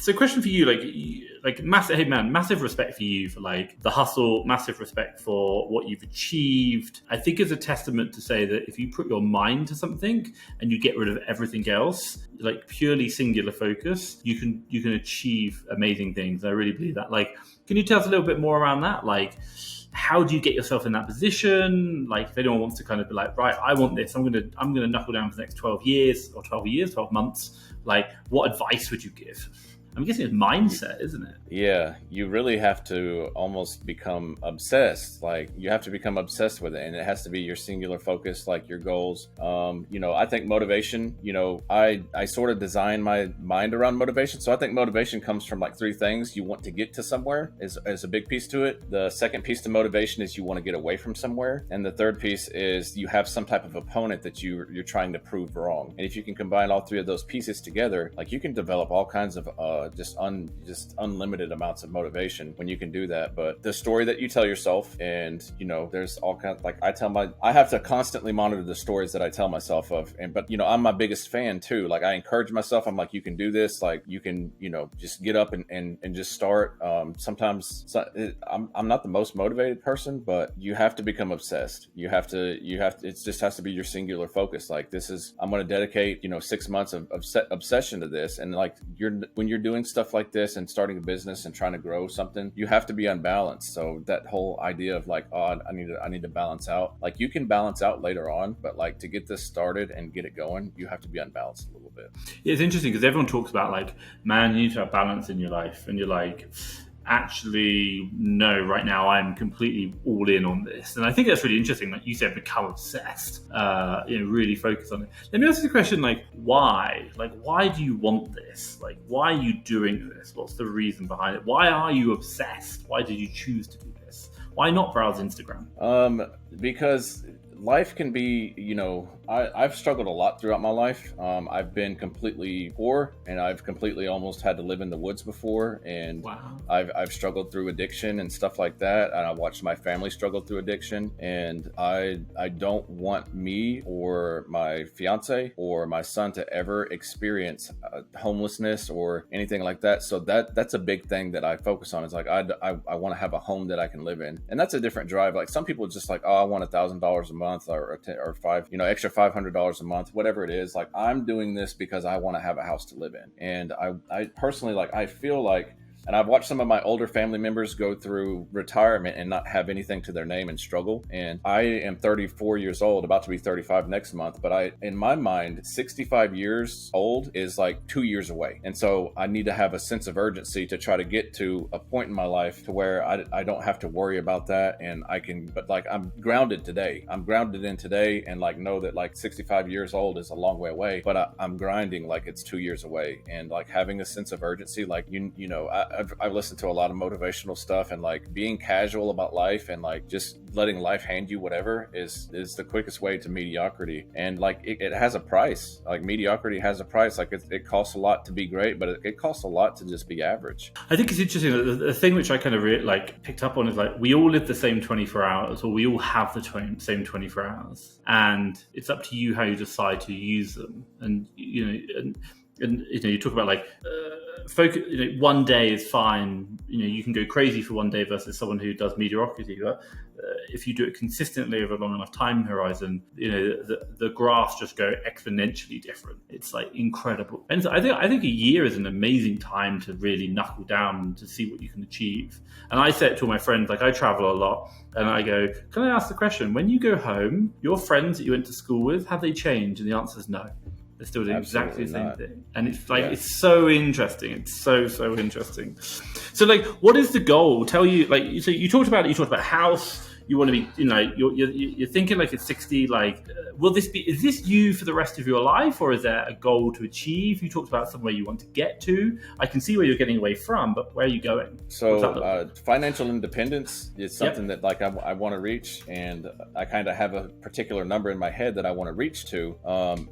So, question for you, like massive, hey man, massive respect for you for like the hustle, massive respect for what you've achieved. I think it's a testament to say that if you put your mind to something and you get rid of everything else, like purely singular focus, you can achieve amazing things. I really believe that. Like, can you tell us a little bit more around that? Like, how do you get yourself in that position? Like, if anyone wants to kind of be like, right, I want this, I'm gonna knuckle down for the next 12 months. Like, what advice would you give? I'm guessing it's mindset, isn't it? Yeah, you really have to almost become obsessed. Like, you have to become obsessed with it, and it has to be your singular focus, like your goals. I think motivation, I sort of design my mind around motivation. So I think motivation comes from like three things. You want to get to somewhere is a big piece to it. The second piece to motivation is you want to get away from somewhere. And the third piece is you have some type of opponent that you're trying to prove wrong. And if you can combine all three of those pieces together, like you can develop all kinds of just unlimited amounts of motivation when you can do that. But the story that you tell yourself, and there's all kinds, like I have to constantly monitor the stories that I tell myself of, but I'm my biggest fan too. Like, I encourage myself. I'm like, you can do this. Like, you can just get up and just start. Sometimes I'm not the most motivated person, but you have to become obsessed. You have to it just has to be your singular focus. Like, I'm going to dedicate 6 months of obsession to this. And like, when you're doing stuff like this and starting a business and trying to grow something, you have to be unbalanced. So that whole idea of like, I need to balance out, like, you can balance out later on, but like, to get this started and get it going, you have to be unbalanced a little bit. Yeah, it's interesting because everyone talks about like, man, you need to have balance in your life, and you're like, actually, no, right now I'm completely all in on this. And I think that's really interesting. Like you said, become obsessed, really focus on it. Let me ask you the question, like, why? Like, why do you want this? Like, why are you doing this? What's the reason behind it? Why are you obsessed? Why did you choose to do this? Why not browse Instagram? Because life can be, I've struggled a lot throughout my life. I've been completely poor, and I've completely almost had to live in the woods before. And wow. I've struggled through addiction and stuff like that. And I watched my family struggle through addiction. And I don't want me or my fiance or my son to ever experience homelessness or anything like that. So that's a big thing that I focus on. Is like, I want to have a home that I can live in. And that's a different drive. Like, some people just like, oh, I want $1,000 a month or extra $500 a month, whatever it is. Like, I'm doing this because I want to have a house to live in. And I personally, like, I feel like, and I've watched some of my older family members go through retirement and not have anything to their name and struggle. And I am 34 years old, about to be 35 next month. But in my mind, 65 years old is like 2 years away. And so I need to have a sense of urgency to try to get to a point in my life to where I don't have to worry about that. And but like, I'm grounded today. I'm grounded in today, and like, know that like 65 years old is a long way away, but I'm grinding like it's 2 years away. And like, having a sense of urgency, like, I've listened to a lot of motivational stuff, and like, being casual about life and like just letting life hand you whatever is the quickest way to mediocrity. And like, it has a price. Like, mediocrity has a price. Like, it costs a lot to be great, but it costs a lot to just be average. I think it's interesting. The thing which I kind of picked up on is like, we all live the same 24 hours, or we all have the same 24 hours, and it's up to you how you decide to use them. And you talk about like focus. One day is fine. You can go crazy for one day versus someone who does mediocrity. But if you do it consistently over a long enough time horizon, the graphs just go exponentially different. It's like incredible. And so I think a year is an amazing time to really knuckle down to see what you can achieve. And I say it to all my friends. Like, I travel a lot, and I go, can I ask the question? When you go home, your friends that you went to school with, have they changed? And the answer is no. They're still doing exactly the same thing. And it's like, it's so interesting. It's so interesting. So like, what is the goal? So you talked about house. You want to be, you're thinking like at 60, like, is this you for the rest of your life, or is there a goal to achieve? You talked about somewhere you want to get to. I can see where you're getting away from, but where are you going? So financial independence is something that like I want to reach, and I kind of have a particular number in my head that I want to reach to.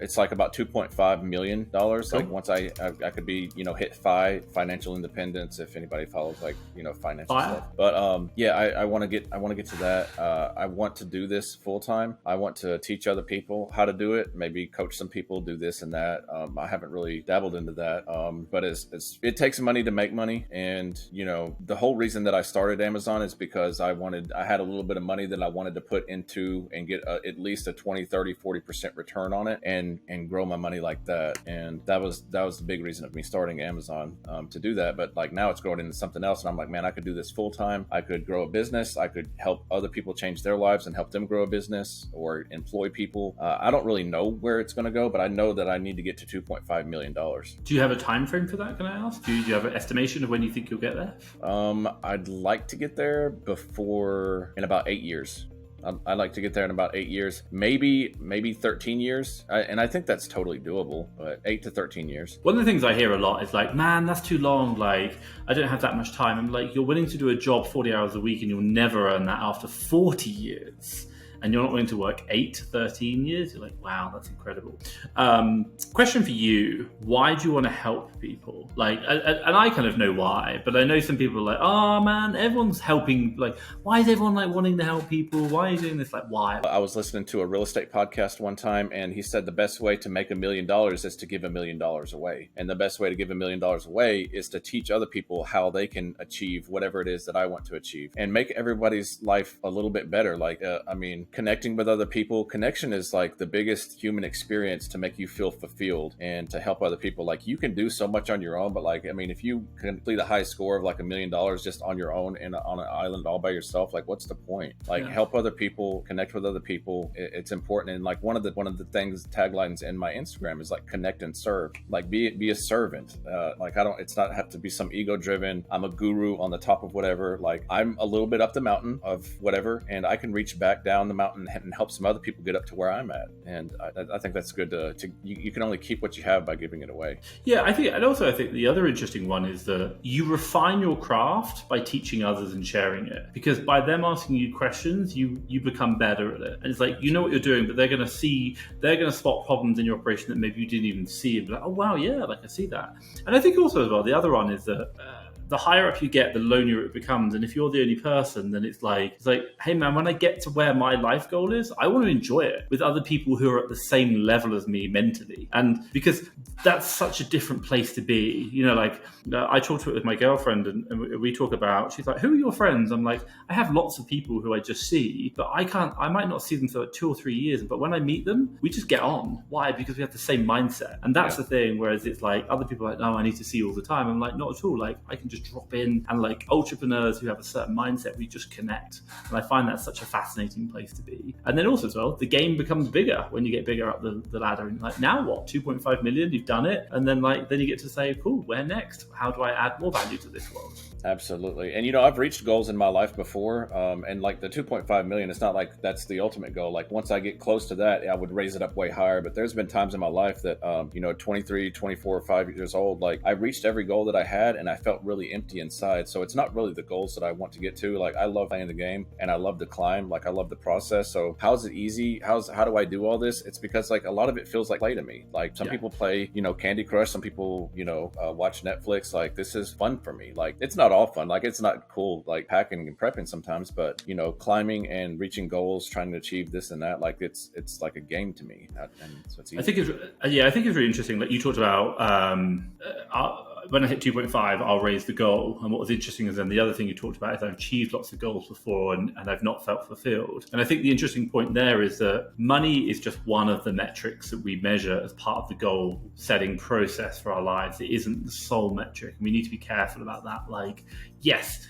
It's like about $2.5 million. Cool. Like, once I could be, hit financial independence, if anybody follows like, financial stuff. But I want to get to that. that. I want to do this full time. I want to teach other people how to do it, maybe coach some people, do this and that. I haven't really dabbled into that, but it takes money to make money. And, you know, the whole reason that I started Amazon is because I had a little bit of money that I wanted to put into and get at least a 20, 30, 40% return on it and grow my money like that. And that was the big reason of me starting Amazon, to do that. But like now it's growing into something else. And I'm like, man, I could do this full time. I could grow a business. I could help other people change their lives and help them grow a business or employ people. I don't really know where it's going to go, but I know that I need to get to $2.5 million. Do you have a time frame for that, can I ask? Do you have an estimation of when you think you'll get there? I'd like to get there in about 8 years. I'd like to get there in about 8 years, maybe 13 years. And I think that's totally doable, but 8 to 13 years. One of the things I hear a lot is like, man, that's too long. Like, I don't have that much time. I'm like, you're willing to do a job 40 hours a week and you'll never earn that after 40 years. And you're not willing to work 8 to 13 years. You're like, wow, that's incredible. Question for you. Why do you want to help people? Like, and I kind of know why, but I know some people are like, oh man, everyone's helping. Like, why is everyone like wanting to help people? Why are you doing this? Like, why? I was listening to a real estate podcast one time, and he said the best way to make $1 million is to give $1 million away. And the best way to give $1 million away is to teach other people how they can achieve whatever it is that I want to achieve and make everybody's life a little bit better. Like, connecting with other people. Connection is like the biggest human experience to make you feel fulfilled and to help other people. Like, you can do so much on your own, but like, I mean, if you complete a high score of like $1 million just on your own and on an island all by yourself, like, what's the point? Like, help other people, connect with other people. It's important. And like one of the things, taglines in my Instagram is like connect and serve. Like, be a servant. It's not have to be some ego driven, I'm a guru on the top of whatever. Like, I'm a little bit up the mountain of whatever, and I can reach back down the mountain and help some other people get up to where I'm at. And I think that's good you can only keep what you have by giving it away. Yeah, I think the other interesting one is that you refine your craft by teaching others and sharing it, because by them asking you questions, you become better at it. And it's like, you know what you're doing, but they're going to spot problems in your operation that maybe you didn't even see, and be like, oh wow, yeah, like I see that. And I think also as well, the other one is that the higher up you get, the lonelier it becomes. And if you're the only person, then it's like, hey man, when I get to where my life goal is, I want to enjoy it with other people who are at the same level as me mentally. And because that's such a different place to be, you know, like I talked to it with my girlfriend and we talk about, she's like, who are your friends? I'm like, I have lots of people who I just see, but I might not see them for 2 or 3 years, but when I meet them, we just get on. Why? Because we have the same mindset. And that's the thing. Whereas it's like other people are like, no, I need to see you all the time. I'm like, not at all. Like, I can just drop in, and like entrepreneurs who have a certain mindset, we just connect. And I find that such a fascinating place to be. And then also as well, the game becomes bigger when you get bigger up the ladder. And like, now what? 2.5 million, you've done it. And then then you get to say, cool, where next? How do I add more value to this world? Absolutely. And, you know, I've reached goals in my life before. And like the 2.5 million, it's not like that's the ultimate goal. Like, once I get close to that, I would raise it up way higher. But there's been times in my life that, 23, 24, 5 years old, like I reached every goal that I had and I felt really empty inside. So it's not really the goals that I want to get to. Like, I love playing the game and I love the climb. Like, I love the process. So how's it easy? How do I do all this? It's because like a lot of it feels like play to me. Like, some people play, Candy Crush. Some people, watch Netflix. Like, this is fun for me. Like, it's not all fun. Like, it's not cool, like packing and prepping sometimes, but climbing and reaching goals, trying to achieve this and that, like it's like a game to me. And so it's easy. I think it's really interesting. Like you talked about, when I hit 2.5, I'll raise the goal. And what was interesting is then the other thing you talked about is I've achieved lots of goals before and I've not felt fulfilled. And I think the interesting point there is that money is just one of the metrics that we measure as part of the goal setting process for our lives. It isn't the sole metric. And we need to be careful about that. Like, yes,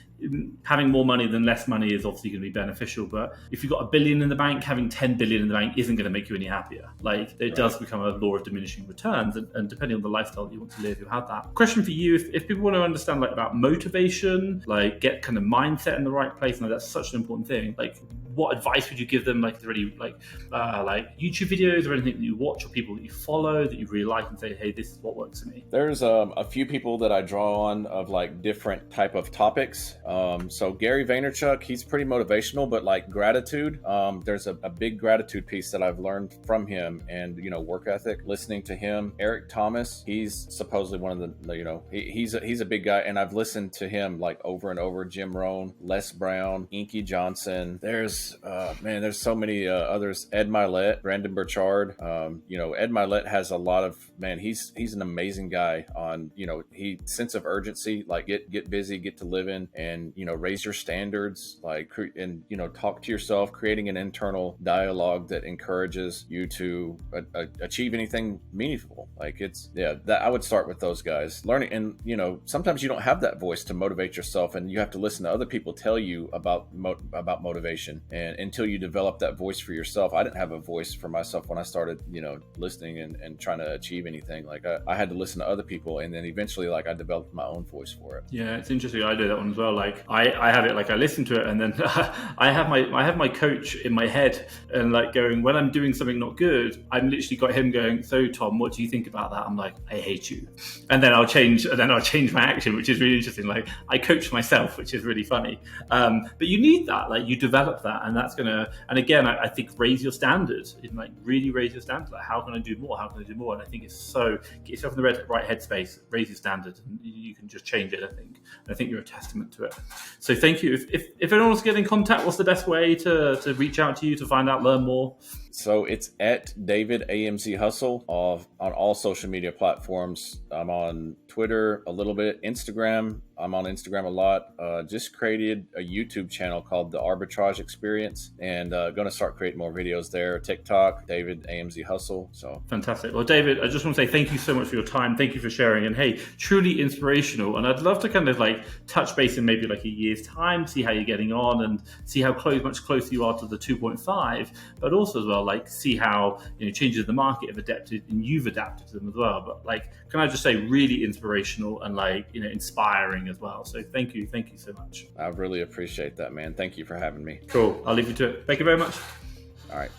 having more money than less money is obviously going to be beneficial, but if you've got $1 billion in the bank, having 10 billion in the bank isn't going to make you any happier. Like, it does become a law of diminishing returns, and depending on the lifestyle that you want to live, you'll have that. Question for you: if people want to understand like about motivation, like get kind of mindset in the right place, and like, that's such an important thing. Like, what advice would you give them? Like, is there any like YouTube videos or anything that you watch or people that you follow that you really like and say, hey, this is what works for me? There's a few people that I draw on of like different type of topics. So Gary Vaynerchuk, he's pretty motivational, but like gratitude, there's a big gratitude piece that I've learned from him, and, work ethic, listening to him. Eric Thomas, he's supposedly one of the, he's a big guy, and I've listened to him like over and over. Jim Rohn, Les Brown, Inky Johnson. There's Man, there's so many others. Ed Milet, Brandon Burchard. Ed Milet has a lot of, man, he's an amazing guy on, he sense of urgency, like get busy, get to living, and, raise your standards, like, and, talk to yourself, creating an internal dialogue that encourages you to achieve anything meaningful. Like that I would start with those guys. Learning, and, sometimes you don't have that voice to motivate yourself, and you have to listen to other people tell you about motivation, and until you develop that voice for yourself. I didn't have a voice for myself when I started listening and trying to achieve anything. Like I had to listen to other people, and then eventually like I developed my own voice for it. Yeah, it's interesting. I do that one as well. Like I have it, like I listen to it, and then I have my coach in my head, and like going, when I'm doing something not good, I'm literally got him going, so Tom, what do you think about that? I'm like, I hate you. And then I'll change my action, which is really interesting. Like I coach myself, which is really funny. But you need that, like you develop that, and that's gonna, and again, I think raise your standards, like really raise your standards. Like how can I do more? How can I do more? And I think it's so, get yourself in the right headspace, raise your standards, and you can just change it, I think. And I think you're a testament to it. So thank you. If anyone wants to get in contact, what's the best way to reach out to you, to find out, learn more? So it's at David AMZ Hustle on all social media platforms. I'm on Twitter a little bit, Instagram. I'm on Instagram a lot. Just created a YouTube channel called The Arbitrage Experience, and going to start creating more videos there. TikTok, David AMZ Hustle. So fantastic. Well, David, I just want to say thank you so much for your time. Thank you for sharing. And hey, truly inspirational. And I'd love to kind of like touch base in maybe like a year's time, see how you're getting on, and see how much closer you are to the 2.5. But also as well, like see how changes in the market have adapted, and you've adapted to them as well. But like, can I just say, really inspirational and like inspiring as well. So thank you so much. I really appreciate that, man. Thank you for having me. Cool. I'll leave you to it. Thank you very much. All right.